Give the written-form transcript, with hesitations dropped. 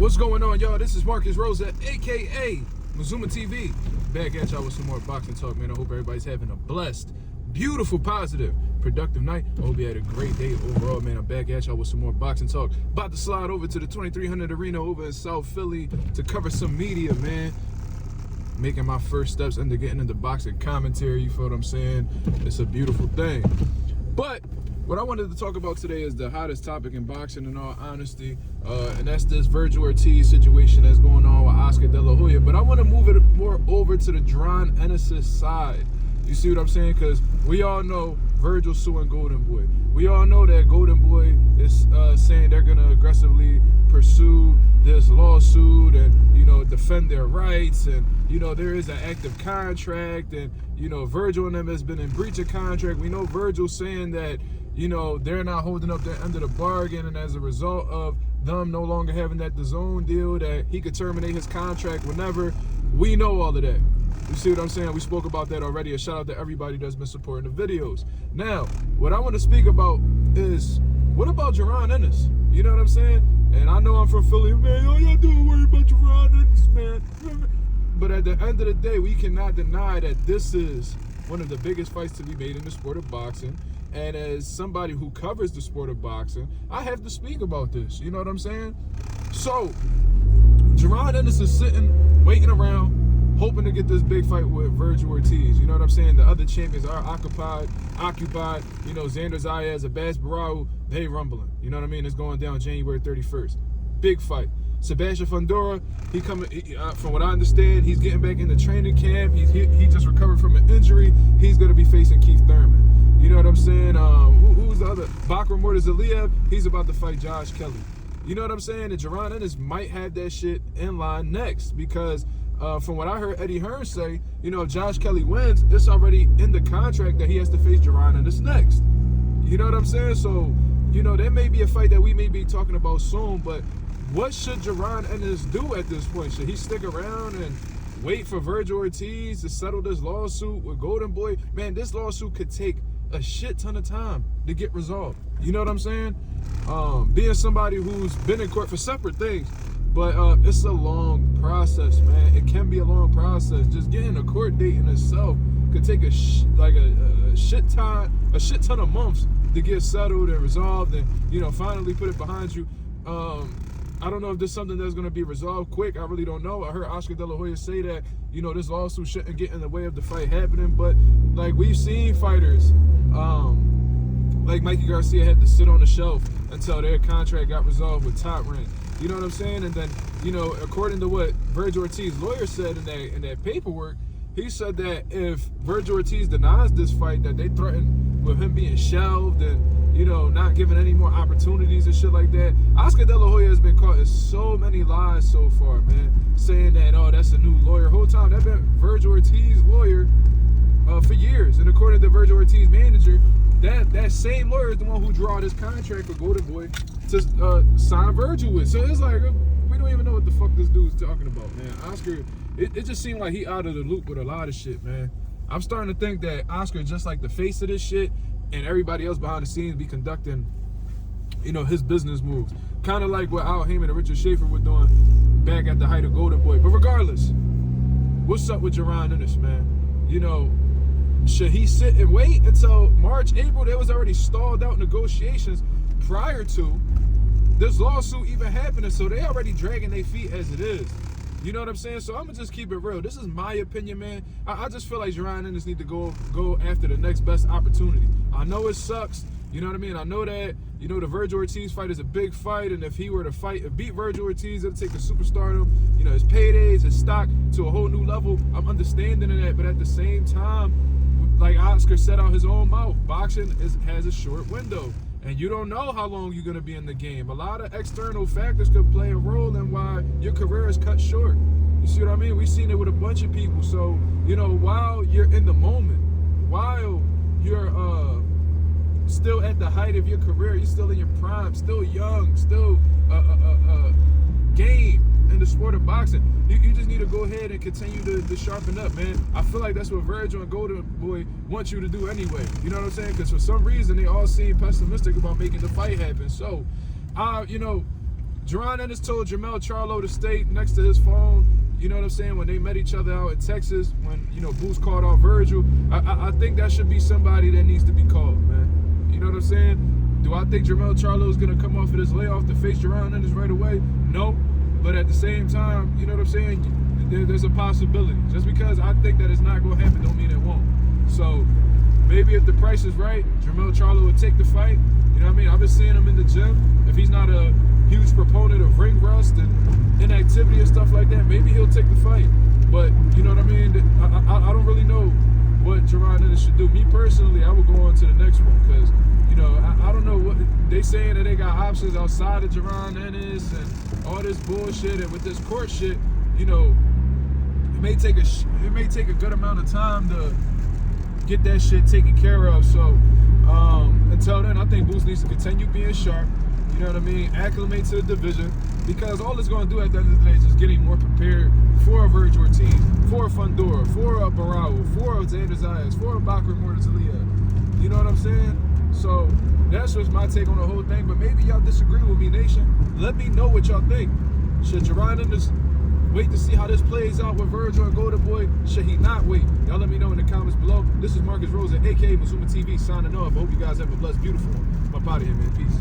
What's going on, y'all? This is Marcus Rosa, aka Mazuma TV, back at y'all with some more boxing talk, man. I hope everybody's having a blessed, beautiful, positive, productive night. I hope you had a great day overall, man. I'm back at y'all with some more boxing talk. About to slide over to the 2300 Arena over in South Philly to cover some media, man. Making my first steps into getting into boxing commentary, you feel what I'm saying? It's a beautiful thing. But what I wanted to talk about today is the hottest topic in boxing, in all honesty, and that's this Vergil Ortiz situation that's going on with Oscar De La Hoya. But I want to move it more over to the Jaron Ennis side. You see what I'm saying? Because we all know Vergil suing Golden Boy. We all know that Golden Boy is saying they're going to aggressively pursue this lawsuit and, you know, defend their rights. And, you know, there is an active contract. And, you know, Vergil and them has been in breach of contract. We know Vergil saying that, you know, they're not holding up their end of the bargain, and as a result of them no longer having that DAZN deal, that he could terminate his contract whenever. We know all of that. You see what I'm saying? We spoke about that already. A shout out to everybody that's been supporting the videos. Now, what I want to speak about is, what about Jaron Ennis? You know what I'm saying? And I know I'm from Philly, man. All y'all do is worry about Jaron Ennis, man. But at the end of the day, we cannot deny that this is one of the biggest fights to be made in the sport of boxing. And as somebody who covers the sport of boxing, I have to speak about this. You know what I'm saying? So, Jaron Ennis is sitting, waiting around, hoping to get this big fight with Vergil Ortiz. You know what I'm saying? The other champions are occupied. You know, Xander Zayas, Abbas Barao, they rumbling. You know what I mean? It's going down January 31st. Big fight. Sebastian Fundora, he coming. From what I understand, he's getting back in the training camp. He just recovered from an injury. He's going to be facing Keith Thurman. You know what I'm saying? Who's the other? Bakram Murtazaliev, he's about to fight Josh Kelly. You know what I'm saying? And Jaron Ennis might have that shit in line next because from what I heard Eddie Hearn say, you know, if Josh Kelly wins, it's already in the contract that he has to face Jaron Ennis next. You know what I'm saying? So, you know, there may be a fight that we may be talking about soon, but what should Jaron Ennis do at this point? Should he stick around and wait for Vergil Ortiz to settle this lawsuit with Golden Boy? Man, this lawsuit could take a shit ton of time to get resolved. You know what I'm saying? Being somebody who's been in court for separate things, but it's a long process, man. It can be a long process. Just getting a court date in itself could take a shit ton of months to get settled and resolved, and, you know, finally put it behind you. I don't know if this is something that's going to be resolved quick. I really don't know. I heard Oscar De La Hoya say that, you know, this lawsuit shouldn't get in the way of the fight happening. But, like, we've seen fighters, like Mikey Garcia had to sit on the shelf until their contract got resolved with Top Rank. You know what I'm saying? And then, you know, according to what Vergil Ortiz's lawyer said in that paperwork, he said that if Vergil Ortiz denies this fight, that they threaten with him being shelved and, you know, not giving any more opportunities and shit like that. Oscar De La Hoya has been caught in so many lies so far, man. Saying that, oh, that's a new lawyer. Whole time, that's been Vergil Ortiz's lawyer for years. And according to Vergil Ortiz's manager, that same lawyer is the one who drew this contract for Golden Boy to sign Vergil with. So it's like, we don't even know what the fuck this dude's talking about, man. Oscar, it just seemed like he out of the loop with a lot of shit, man. I'm starting to think that Oscar just like the face of this shit, and everybody else behind the scenes be conducting, you know, his business moves. Kind of like what Al Heyman and Richard Schaefer were doing back at the height of Golden Boy. But regardless, what's up with Jaron Ennis, man? You know, should he sit and wait until March, April? There was already stalled out negotiations prior to this lawsuit even happening. So they already dragging their feet as it is. You know what I'm saying? So I'm going to just keep it real. This is my opinion, man. I just feel like Jaron Ennis need to go after the next best opportunity. I know it sucks. You know what I mean? I know that, you know, the Vergil Ortiz fight is a big fight. And if he were to beat Vergil Ortiz, it'll take the superstardom, you know, his paydays, his stock to a whole new level. I'm understanding of that. But at the same time, like Oscar said out his own mouth, boxing has a short window. And you don't know how long you're going to be in the game. A lot of external factors could play a role in why your career is cut short. You see what I mean? We've seen it with a bunch of people. So, you know, while you're in the moment, while you're still at the height of your career, you're still in your prime, still young, still game in the sport of boxing, you just need to go ahead and continue to sharpen up, man. I feel like that's what Vergil and Golden Boy want you to do anyway. You know what I'm saying? Because for some reason, they all seem pessimistic about making the fight happen. So, you know, Jaron Ennis told Jermell Charlo to stay next to his phone. You know what I'm saying? When they met each other out in Texas, when, you know, Boots called off Vergil, I think that should be somebody that needs to be called, man. You know what I'm saying? Do I think Jermell Charlo is going to come off of this layoff to face Jaron Ennis right away? No. But at the same time, you know what I'm saying? There's a possibility. Just because I think that it's not going to happen don't mean it won't. So maybe if the price is right, Jermell Charlo would take the fight. You know what I mean? I've been seeing him in the gym. If he's not a huge proponent of ring rust and inactivity and stuff like that, maybe he'll take the fight. But you know what I mean? I don't really know what Jaron Ennis should do. Me personally, I would go on to the next one because, you know, I don't know what they saying that they got options outside of Jaron Ennis and all this bullshit. And with this court shit, you know, it may take a good amount of time to get that shit taken care of. So until then, I think Boots needs to continue being sharp. You know what I mean? Acclimate to the division, because all it's going to do at the end of the day is just getting more prepared for a Vergil Ortiz, for a Fundora, for a Barao, for a Xander Zayas, for a Bakr Mortazalia. You know what I'm saying? So that's just my take on the whole thing. But maybe y'all disagree with me, Nation. Let me know what y'all think. Should Jaron Ennis wait to see how this plays out with Vergil and Golden Boy? Should he not wait? Y'all let me know in the comments below. This is Marcus Rosa, aka Mazuma TV, signing off. I hope you guys have a blessed, beautiful one. I'm up out of here, man. Peace.